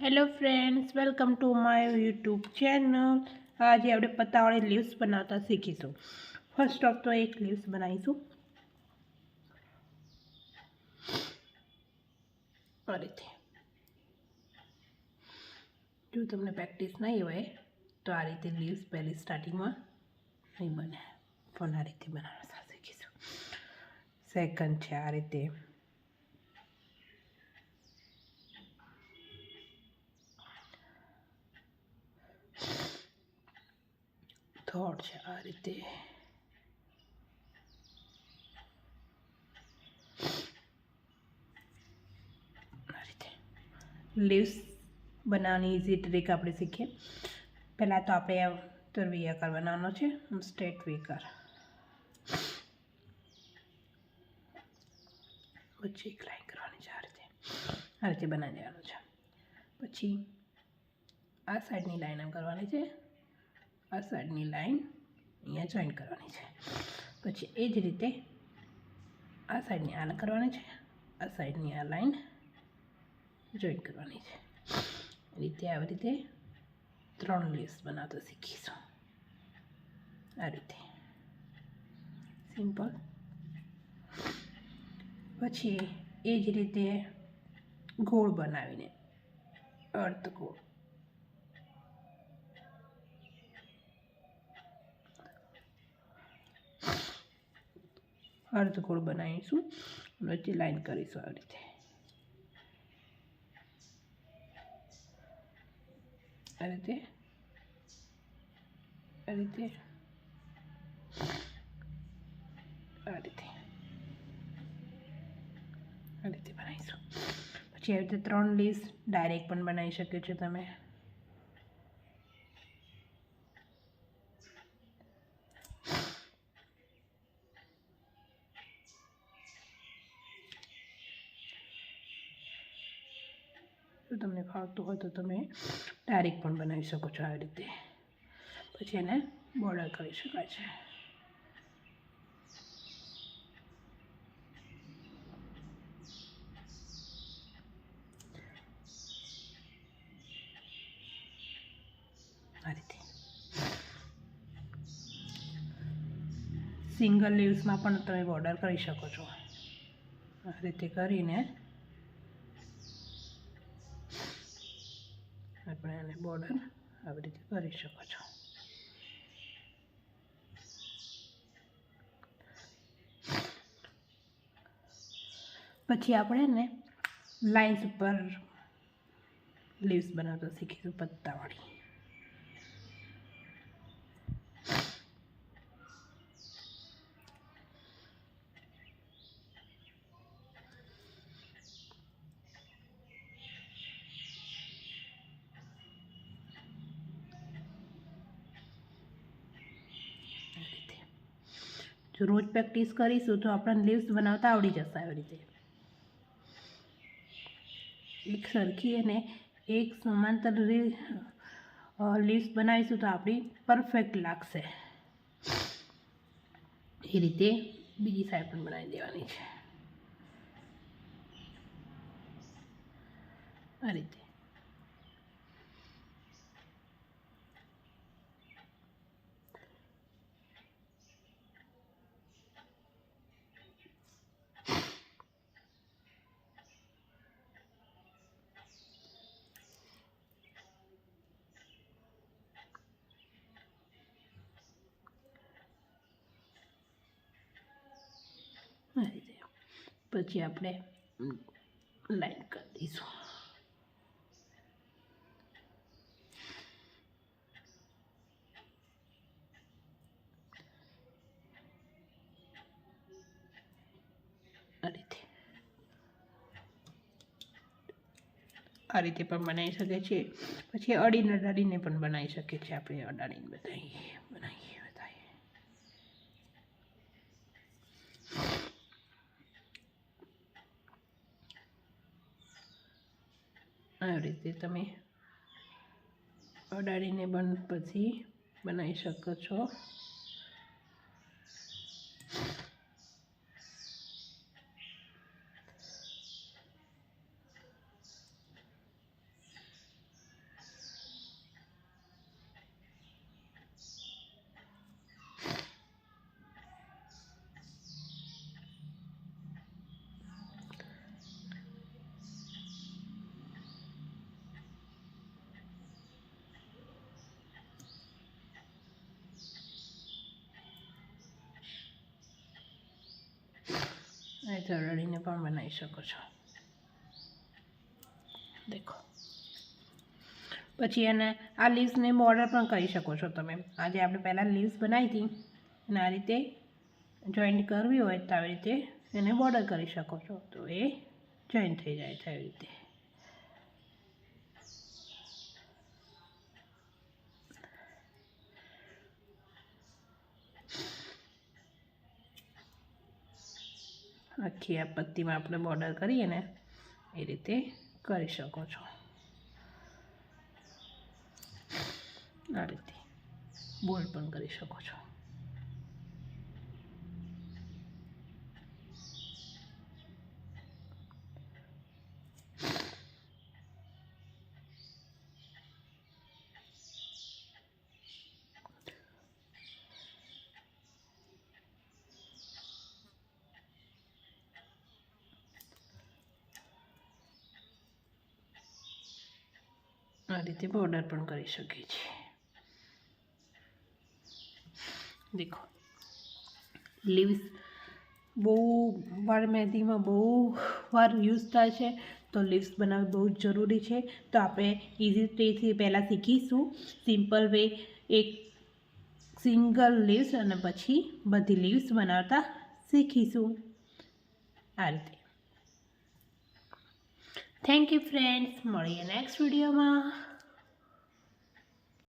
Hello friends, welcome to my YouTube channel. आज આપણે પત્તાવાળી leaves બનાવતા શીખીશું। ફર્સ્ટ ઓફ તો એક લીવ્સ બનાવીશું આ રીતે। જો તમને પ્રેક્ટિસ નહીં હોય તો આ રીતે લીવ્સ પહેલી સ્ટાર્ટિંગમાં નહીં બને, પણ આ રીતે બનાવતા શીખીશું। સેકન્ડ છે આ રીતે, થર્ડ છે આ રીતે, લીવ્સ બનાવવાની ઇઝી ટ્રીક આપણે શીખીએ। પહેલાં તો આપણે તરવી આકાર બનાવવાનો છે, સ્ટ્રેટ આકાર, પછી એક લાઈન કરવાની છે આ રીતે બનાવી દેવાનું છે। પછી આ સાઈડની લાઈન આમ કરવાની છે, આ સાઈડની લાઈન અહીંયા જોઈન કરવાની છે। પછી એ જ રીતે આ સાઈડની આ કરવાની છે, આ સાઈડની આ લાઈન જોઈન કરવાની છે। રીતે આવી રીતે 3 લીવ્સ બનાવતા શીખીશું આ રીતે, સિમ્પલ। પછી એ જ રીતે ગોળ બનાવીને અર્ધગોળ, અર્ધગોળ બનાવીશું, વચ્ચે લાઈન કરીશું આવી રીતે, આ રીતે, આ રીતે, આ રીતે, આ રીતે બનાવીશું। પછી આવી રીતે 3 લીવ્સ ડાયરેક્ટ પણ બનાવી શકો છો તમે। જો તમને ફાવતું હોય તો તમે ડાયરેક્ટ પણ બનાવી શકો છો આવી રીતે। પછી એને બોર્ડર કરી શકાય છે। આ રીતે સિંગલ લીવ્સમાં પણ તમે બોર્ડર કરી શકો છો। આ રીતે કરીને આપણે આને બોર્ડર આવી રીતે કરી શકો છો। પછી આપણે એને લાઇન્સ ઉપર લીવ્સ બનાવતા શીખીશું પત્તાવાળી। જો રોજ પ્રેક્ટિસ કરીશું તો આપણને લીવ્સ બનાવતા આવડી જશે આવી રીતે। એક સરખી અને એક સમાંતર લીવ્સ બનાવીશું તો આપણી પરફેક્ટ લાગશે। એ રીતે બીજી સાઈડ પણ બનાવી દેવાની છે આ રીતે। પછી આપણે લાઈન કરી દઈશું। આ રીતે પણ બનાવી શકીએ છીએ। પછી અડીને અડાડીને પણ બનાવી શકીએ છીએ આપણે, અડાડીને બનાવીએ આ રીતે તમે અડાડીને પણ પછી બનાવી શકો છો। એ ચરડીને પણ બનાવી શકો છો. દેખો પછી એને આ લીવ્સને બોર્ડર પણ કરી શકો છો તમે. આજે આપણે પહેલાં લીવ્સ બનાવી હતી અને આ રીતે જોઈન્ટ કરવી હોય તો આવી રીતે એને બોર્ડર કરી શકો છો, તો એ જોઈન્ટ થઈ જાય છે આવી રીતે. આખી આ પટ્ટીમાં આપણે બોર્ડર કરીએ ને એ રીતે કરી શકો છો. આ રીતે બોલ પણ કરી શકો છો. આ રીતે બોર્ડર પણ કરી શકીએ છીએ. દેખો લીવ્સ બહુ વાર મહેંદીમાં બહુ વાર યુઝ થાય છે, તો લીવ્સ બનાવવી બહુ જ જરૂરી છે. તો આપણે ઇઝી ટ્રીથી પહેલાં શીખીશું સિમ્પલ વે, એક સિંગલ લીવ્સ અને પછી બધી લીવ્સ બનાવતા શીખીશું આ રીતે. થેન્ક યુ ફ્રેન્ડ્સ, મળીએ નેક્સ્ટ વિડીયોમાં.